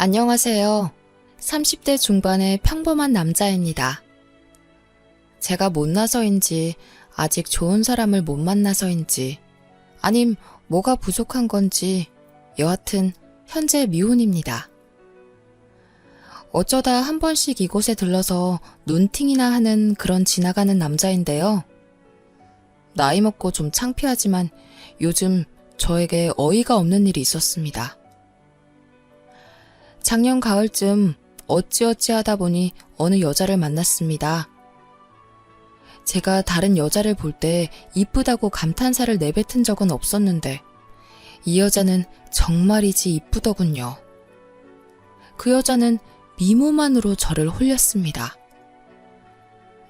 안녕하세요. 30대 중반의 평범한 남자입니다. 제가 못나서인지, 아직 좋은 사람을 못 만나서인지, 아님 뭐가 부족한 건지, 여하튼 현재 미혼입니다. 어쩌다 한 번씩 이곳에 들러서 눈팅이나 하는 그런 지나가는 남자인데요. 나이 먹고 좀 창피하지만 요즘 저에게 어이가 없는 일이 있었습니다. 작년 가을쯤 어찌어찌 하다 보니 어느 여자를 만났습니다. 제가 다른 여자를 볼 때 이쁘다고 감탄사를 내뱉은 적은 없었는데 이 여자는 정말이지 이쁘더군요. 그 여자는 미모만으로 저를 홀렸습니다.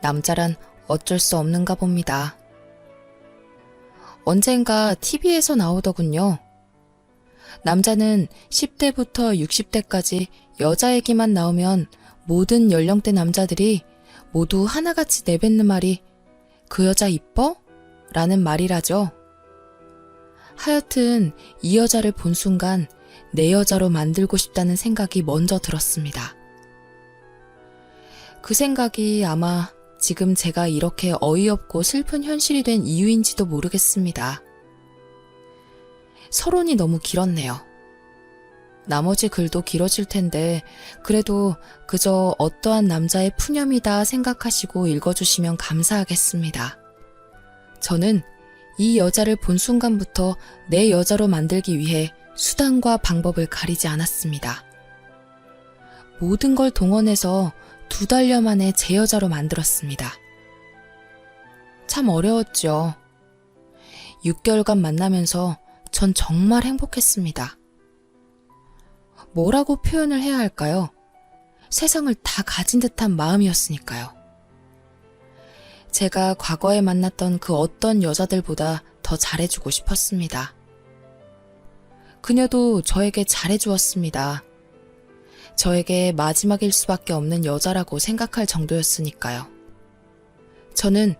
남자란 어쩔 수 없는가 봅니다. 언젠가 TV에서 나오더군요. 남자는 10대부터 60대까지 여자 얘기만 나오면 모든 연령대 남자들이 모두 하나같이 내뱉는 말이 "그 여자 이뻐?" 라는 말이라죠. 하여튼 이 여자를 본 순간 내 여자로 만들고 싶다는 생각이 먼저 들었습니다. 그 생각이 아마 지금 제가 이렇게 어이없고 슬픈 현실이 된 이유인지도 모르겠습니다. 서론이 너무 길었네요. 나머지 글도 길어질 텐데 그래도 그저 어떠한 남자의 푸념이다 생각하시고 읽어주시면 감사하겠습니다. 저는 이 여자를 본 순간부터 내 여자로 만들기 위해 수단과 방법을 가리지 않았습니다. 모든 걸 동원해서 2달여 만에 제 여자로 만들었습니다. 참 어려웠죠. 6개월간 만나면서 전 정말 행복했습니다. 뭐라고 표현을 해야 할까요? 세상을 다 가진 듯한 마음이었으니까요. 제가 과거에 만났던 그 어떤 여자들보다 더 잘해주고 싶었습니다. 그녀도 저에게 잘해주었습니다. 저에게 마지막일 수밖에 없는 여자라고 생각할 정도였으니까요. 저는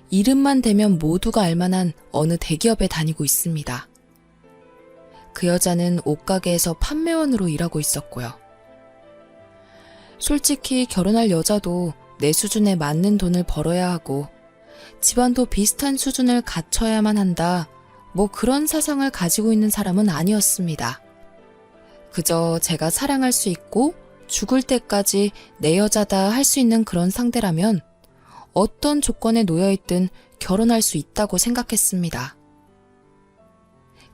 이름만 대면 모두가 알만한 어느 대기업에 다니고 있습니다. 그 여자는 옷가게에서 판매원으로 일하고 있었고요. 솔직히 결혼할 여자도 내 수준에 맞는 돈을 벌어야 하고 집안도 비슷한 수준을 갖춰야만 한다, 뭐 그런 사상을 가지고 있는 사람은 아니었습니다. 그저 제가 사랑할 수 있고 죽을 때까지 내 여자다 할 수 있는 그런 상대라면 어떤 조건에 놓여있든 결혼할 수 있다고 생각했습니다.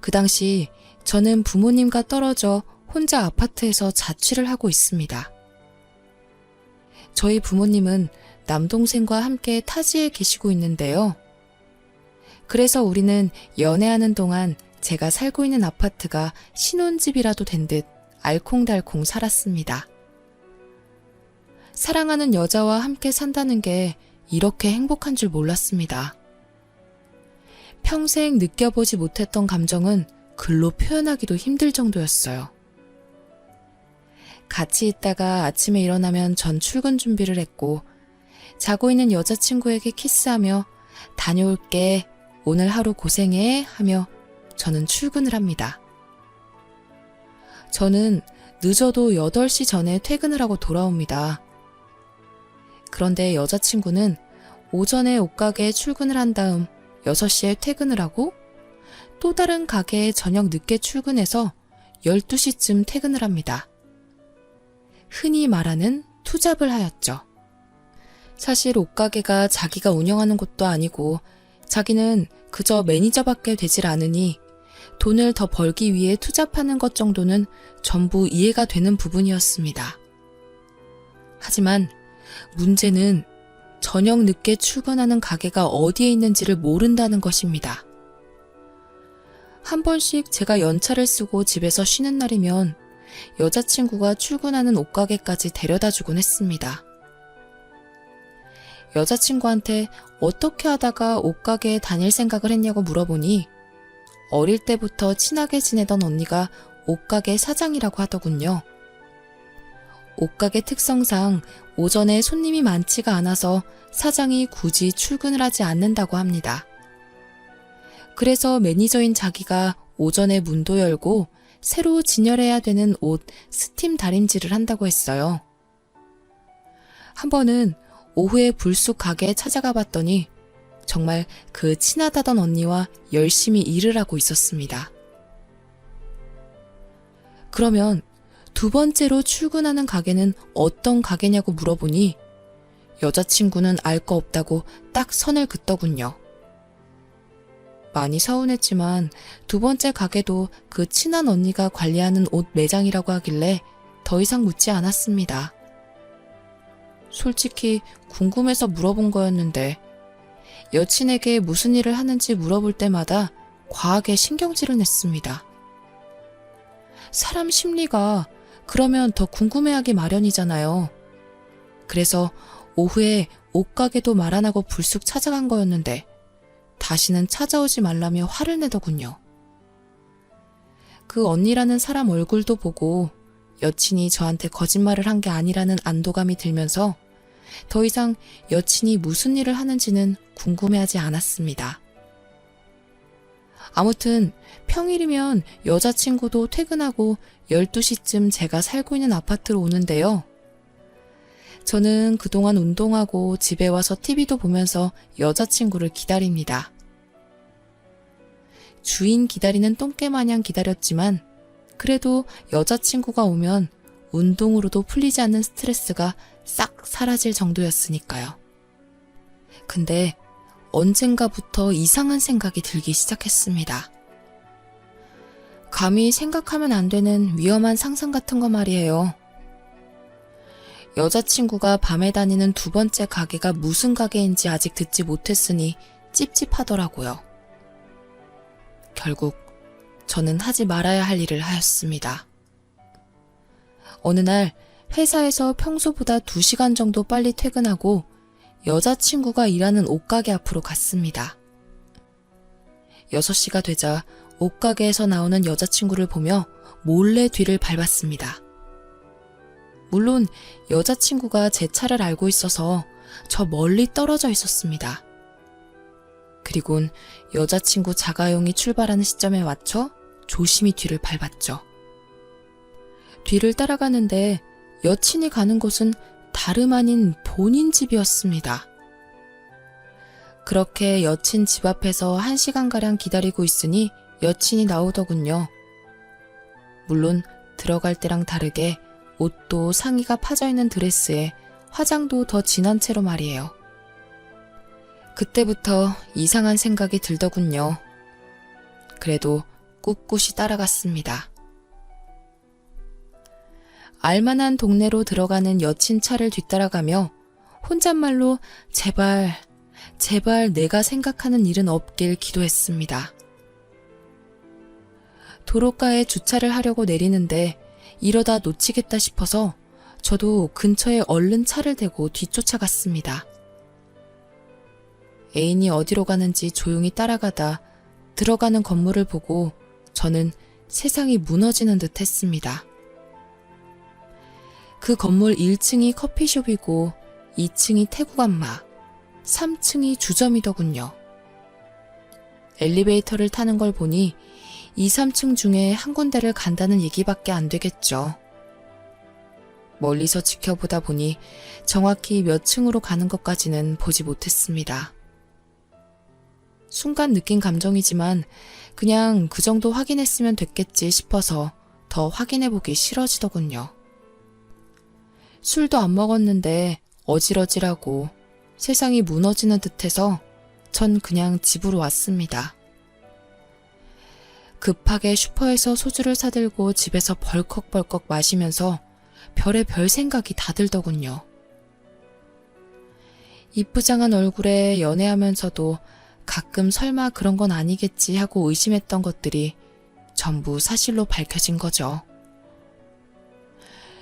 그 당시 저는 부모님과 떨어져 혼자 아파트에서 자취를 하고 있습니다. 저희 부모님은 남동생과 함께 타지에 계시고 있는데요. 그래서 우리는 연애하는 동안 제가 살고 있는 아파트가 신혼집이라도 된 듯 알콩달콩 살았습니다. 사랑하는 여자와 함께 산다는 게 이렇게 행복한 줄 몰랐습니다. 평생 느껴보지 못했던 감정은 글로 표현하기도 힘들 정도였어요. 같이 있다가 아침에 일어나면 전 출근 준비를 했고 자고 있는 여자친구에게 키스하며 "다녀올게, 오늘 하루 고생해" 하며 저는 출근을 합니다. 저는 늦어도 8시 전에 퇴근을 하고 돌아옵니다. 그런데 여자친구는 오전에 옷가게에 출근을 한 다음 6시에 퇴근을 하고 또 다른 가게에 저녁 늦게 출근해서 12시쯤 퇴근을 합니다. 흔히 말하는 투잡을 하였죠. 사실 옷가게가 자기가 운영하는 곳도 아니고 자기는 그저 매니저밖에 되질 않으니 돈을 더 벌기 위해 투잡하는 것 정도는 전부 이해가 되는 부분이었습니다. 하지만 문제는 저녁 늦게 출근하는 가게가 어디에 있는지를 모른다는 것입니다. 한 번씩 제가 연차를 쓰고 집에서 쉬는 날이면 여자친구가 출근하는 옷가게까지 데려다 주곤 했습니다. 여자친구한테 어떻게 하다가 옷가게에 다닐 생각을 했냐고 물어보니 어릴 때부터 친하게 지내던 언니가 옷가게 사장이라고 하더군요. 옷가게 특성상 오전에 손님이 많지가 않아서 사장이 굳이 출근을 하지 않는다고 합니다. 그래서 매니저인 자기가 오전에 문도 열고 새로 진열해야 되는 옷 스팀 다림질을 한다고 했어요. 한 번은 오후에 불쑥 가게에 찾아가 봤더니 정말 그 친하다던 언니와 열심히 일을 하고 있었습니다. 그러면 두 번째로 출근하는 가게는 어떤 가게냐고 물어보니 여자친구는 알 거 없다고 딱 선을 긋더군요. 많이 서운했지만 두 번째 가게도 그 친한 언니가 관리하는 옷 매장이라고 하길래 더 이상 묻지 않았습니다. 솔직히 궁금해서 물어본 거였는데 여친에게 무슨 일을 하는지 물어볼 때마다 과하게 신경질을 냈습니다. 사람 심리가 그러면 더 궁금해하기 마련이잖아요. 그래서 오후에 옷가게도 말 안 하고 불쑥 찾아간 거였는데 다시는 찾아오지 말라며 화를 내더군요. 그 언니라는 사람 얼굴도 보고 여친이 저한테 거짓말을 한 게 아니라는 안도감이 들면서 더 이상 여친이 무슨 일을 하는지는 궁금해하지 않았습니다. 아무튼 평일이면 여자친구도 퇴근하고 12시쯤 제가 살고 있는 아파트로 오는데요. 저는 그동안 운동하고 집에 와서 TV도 보면서 여자친구를 기다립니다. 주인 기다리는 똥개 마냥 기다렸지만 그래도 여자친구가 오면 운동으로도 풀리지 않는 스트레스가 싹 사라질 정도였으니까요. 근데 언젠가부터 이상한 생각이 들기 시작했습니다. 감히 생각하면 안 되는 위험한 상상 같은 거 말이에요. 여자친구가 밤에 다니는 두 번째 가게가 무슨 가게인지 아직 듣지 못했으니 찝찝하더라고요. 결국 저는 하지 말아야 할 일을 하였습니다. 어느 날 회사에서 평소보다 2시간 정도 빨리 퇴근하고 여자친구가 일하는 옷가게 앞으로 갔습니다. 6시가 되자 옷가게에서 나오는 여자친구를 보며 몰래 뒤를 밟았습니다. 물론 여자친구가 제 차를 알고 있어서 저 멀리 떨어져 있었습니다. 그리곤 여자친구 자가용이 출발하는 시점에 맞춰 조심히 뒤를 밟았죠. 뒤를 따라가는데 여친이 가는 곳은 다름 아닌 본인 집이었습니다. 그렇게 여친 집 앞에서 1시간가량 기다리고 있으니 여친이 나오더군요. 물론 들어갈 때랑 다르게 옷도 상의가 파져있는 드레스에 화장도 더 진한 채로 말이에요. 그때부터 이상한 생각이 들더군요. 그래도 꿋꿋이 따라갔습니다. 알만한 동네로 들어가는 여친 차를 뒤따라가며 혼잣말로 제발 내가 생각하는 일은 없길 기도했습니다. 도로가에 주차를 하려고 내리는데 이러다 놓치겠다 싶어서 저도 근처에 얼른 차를 대고 뒤쫓아갔습니다. 애인이 어디로 가는지 조용히 따라가다 들어가는 건물을 보고 저는 세상이 무너지는 듯 했습니다. 그 건물 1층이 커피숍이고 2층이 태국 안마, 3층이 주점이더군요. 엘리베이터를 타는 걸 보니 2, 3층 중에 한 군데를 간다는 얘기밖에 안 되겠죠. 멀리서 지켜보다 보니 정확히 몇 층으로 가는 것까지는 보지 못했습니다. 순간 느낀 감정이지만 그냥 그 정도 확인했으면 됐겠지 싶어서 더 확인해보기 싫어지더군요. 술도 안 먹었는데 어질어질하고 세상이 무너지는 듯해서 전 그냥 집으로 왔습니다. 급하게 슈퍼에서 소주를 사들고 집에서 벌컥벌컥 마시면서 별의별 생각이 다 들더군요. 이쁘장한 얼굴에 연애하면서도 가끔 설마 그런 건 아니겠지 하고 의심했던 것들이 전부 사실로 밝혀진 거죠.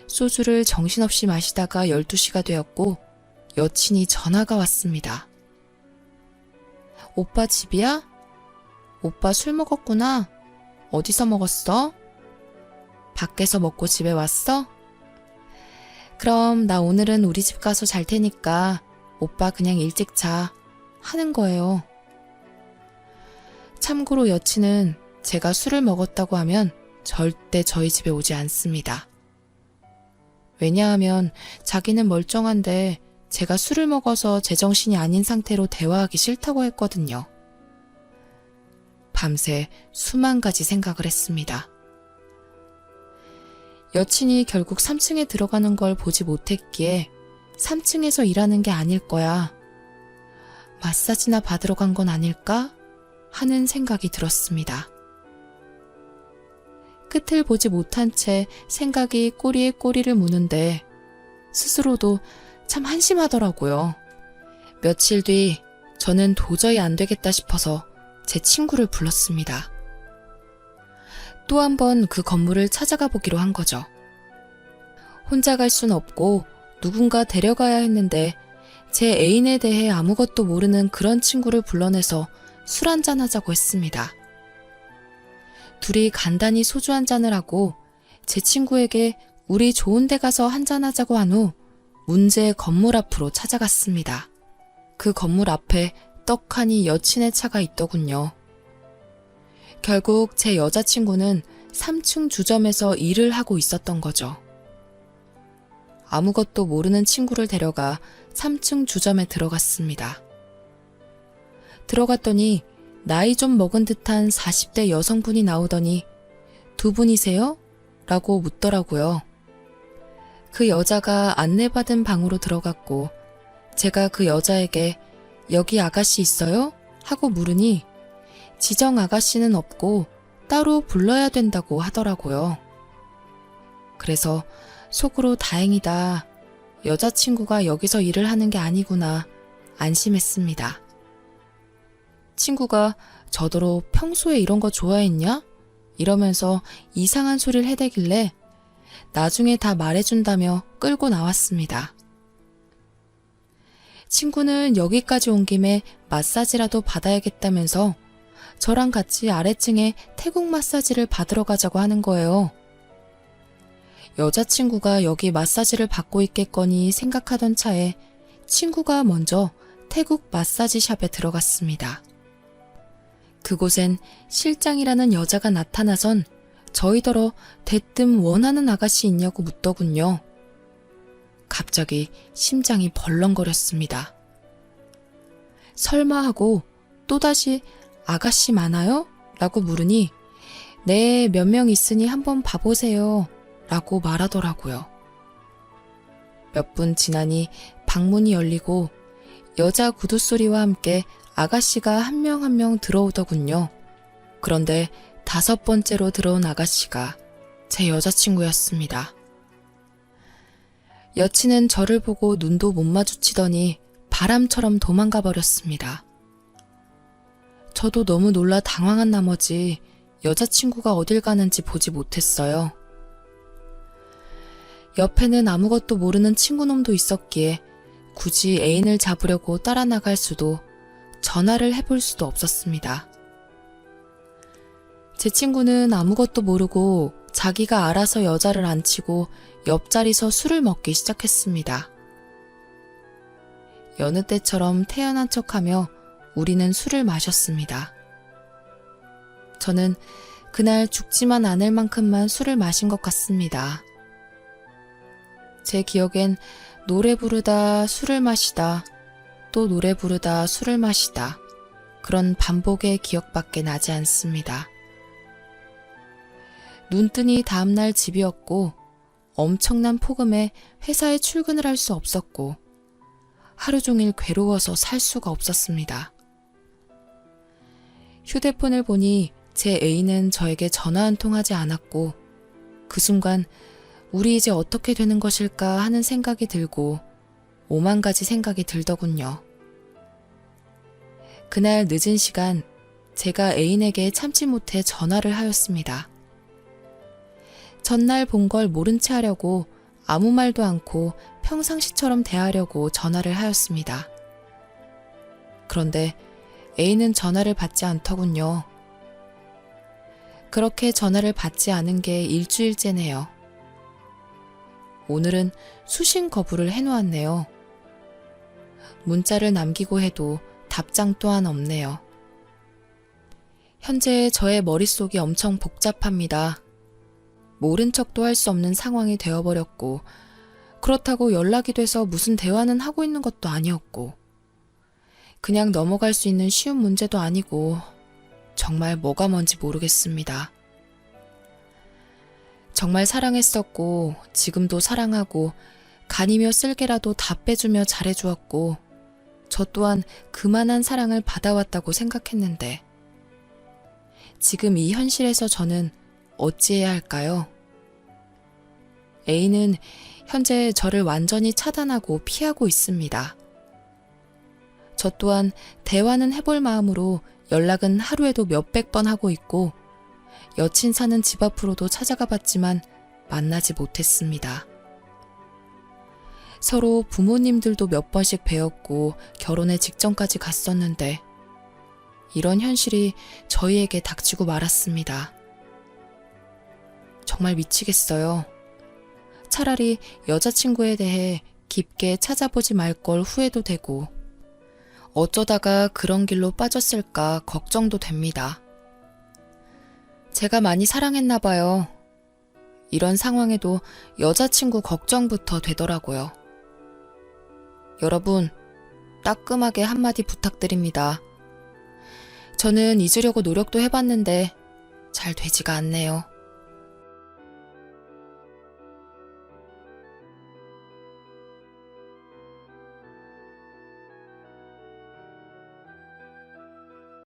소주를 정신없이 마시다가 12시가 되었고 여친이 전화가 왔습니다. 오빠 집이야? 오빠 술 먹었구나. 어디서 먹었어? 밖에서 먹고 집에 왔어? 그럼 나 오늘은 우리 집 가서 잘 테니까 오빠 그냥 일찍 자 하는 거예요. 참고로 여친은 제가 술을 먹었다고 하면 절대 저희 집에 오지 않습니다. 왜냐하면 자기는 멀쩡한데 제가 술을 먹어서 제정신이 아닌 상태로 대화하기 싫다고 했거든요. 밤새 수만 가지 생각을 했습니다. 여친이 결국 3층에 들어가는 걸 보지 못했기에 3층에서 일하는 게 아닐 거야. 마사지나 받으러 간 건 아닐까? 하는 생각이 들었습니다. 끝을 보지 못한 채 생각이 꼬리에 꼬리를 무는데 스스로도 참 한심하더라고요. 며칠 뒤 저는 도저히 안 되겠다 싶어서 제 친구를 불렀습니다. 또 한 번 그 건물을 찾아가 보기로 한 거죠. 혼자 갈 순 없고 누군가 데려가야 했는데 제 애인에 대해 아무것도 모르는 그런 친구를 불러내서 술 한잔 하자고 했습니다. 둘이 간단히 소주 한잔을 하고 제 친구에게 우리 좋은 데 가서 한잔하자고 한 후 문제의 건물 앞으로 찾아갔습니다. 그 건물 앞에 떡하니 여친의 차가 있더군요. 결국 제 여자친구는 3층 주점에서 일을 하고 있었던 거죠. 아무것도 모르는 친구를 데려가 3층 주점에 들어갔습니다. 들어갔더니 나이 좀 먹은 듯한 40대 여성분이 나오더니 두 분이세요? 라고 묻더라고요. 그 여자가 안내받은 방으로 들어갔고 제가 그 여자에게 여기 아가씨 있어요? 하고 물으니 지정 아가씨는 없고 따로 불러야 된다고 하더라고요. 그래서 속으로 다행이다. 여자친구가 여기서 일을 하는 게 아니구나 안심했습니다. 친구가 저더러 평소에 이런 거 좋아했냐? 이러면서 이상한 소리를 해대길래 나중에 다 말해준다며 끌고 나왔습니다. 친구는 여기까지 온 김에 마사지라도 받아야겠다면서 저랑 같이 아래층에 태국 마사지를 받으러 가자고 하는 거예요. 여자친구가 여기 마사지를 받고 있겠거니 생각하던 차에 친구가 먼저 태국 마사지 샵에 들어갔습니다. 그곳엔 실장이라는 여자가 나타나선 저희더러 대뜸 원하는 아가씨 있냐고 묻더군요. 갑자기 심장이 벌렁거렸습니다. 설마 하고 또다시 아가씨 많아요? 라고 물으니 네, 몇 명 있으니 한번 봐보세요. 라고 말하더라고요. 몇 분 지나니 방문이 열리고 여자 구두소리와 함께 아가씨가 한 명 한 명 들어오더군요. 그런데 5번째로 들어온 아가씨가 제 여자친구였습니다. 여친은 저를 보고 눈도 못 마주치더니 바람처럼 도망가 버렸습니다. 저도 너무 놀라 당황한 나머지 여자친구가 어딜 가는지 보지 못했어요. 옆에는 아무것도 모르는 친구놈도 있었기에 굳이 애인을 잡으려고 따라 나갈 수도 전화를 해볼 수도 없었습니다. 제 친구는 아무것도 모르고 자기가 알아서 여자를 앉히고 옆자리서 술을 먹기 시작했습니다. 여느 때처럼 태연한 척하며 우리는 술을 마셨습니다. 저는 그날 죽지만 않을 만큼만 술을 마신 것 같습니다. 제 기억엔 노래 부르다 술을 마시다 또 노래 부르다 술을 마시다 그런 반복의 기억밖에 나지 않습니다. 눈뜨니 다음날 집이었고 엄청난 폭음에 회사에 출근을 할 수 없었고 하루 종일 괴로워서 살 수가 없었습니다. 휴대폰을 보니 제 애인은 저에게 전화 한 통 하지 않았고 그 순간 우리 이제 어떻게 되는 것일까 하는 생각이 들고 5만 가지 생각이 들더군요. 그날 늦은 시간 제가 애인에게 참지 못해 전화를 하였습니다. 전날 본 걸 모른 채 하려고 아무 말도 않고 평상시처럼 대하려고 전화를 하였습니다. 그런데 애인은 전화를 받지 않더군요. 그렇게 전화를 받지 않은 게 일주일째네요. 오늘은 수신 거부를 해놓았네요. 문자를 남기고 해도 답장 또한 없네요. 현재 저의 머릿속이 엄청 복잡합니다. 모른 척도 할 수 없는 상황이 되어버렸고, 그렇다고 연락이 돼서 무슨 대화는 하고 있는 것도 아니었고, 그냥 넘어갈 수 있는 쉬운 문제도 아니고, 정말 뭐가 뭔지 모르겠습니다. 정말 사랑했었고, 지금도 사랑하고, 간이며 쓸개라도 다 빼주며 잘해주었고, 저 또한 그만한 사랑을 받아왔다고 생각했는데, 지금 이 현실에서 저는 어찌해야 할까요? A는 현재 저를 완전히 차단하고 피하고 있습니다. 저 또한 대화는 해볼 마음으로 연락은 하루에도 몇백 번 하고 있고, 여친 사는 집 앞으로도 찾아가 봤지만 만나지 못했습니다. 서로 부모님들도 몇 번씩 뵈었고 결혼의 직전까지 갔었는데, 이런 현실이 저희에게 닥치고 말았습니다. 정말 미치겠어요. 차라리 여자친구에 대해 깊게 찾아보지 말 걸 후회도 되고, 어쩌다가 그런 길로 빠졌을까 걱정도 됩니다. 제가 많이 사랑했나 봐요. 이런 상황에도 여자친구 걱정부터 되더라고요. 여러분, 따끔하게 한마디 부탁드립니다. 저는 잊으려고 노력도 해봤는데 잘 되지가 않네요.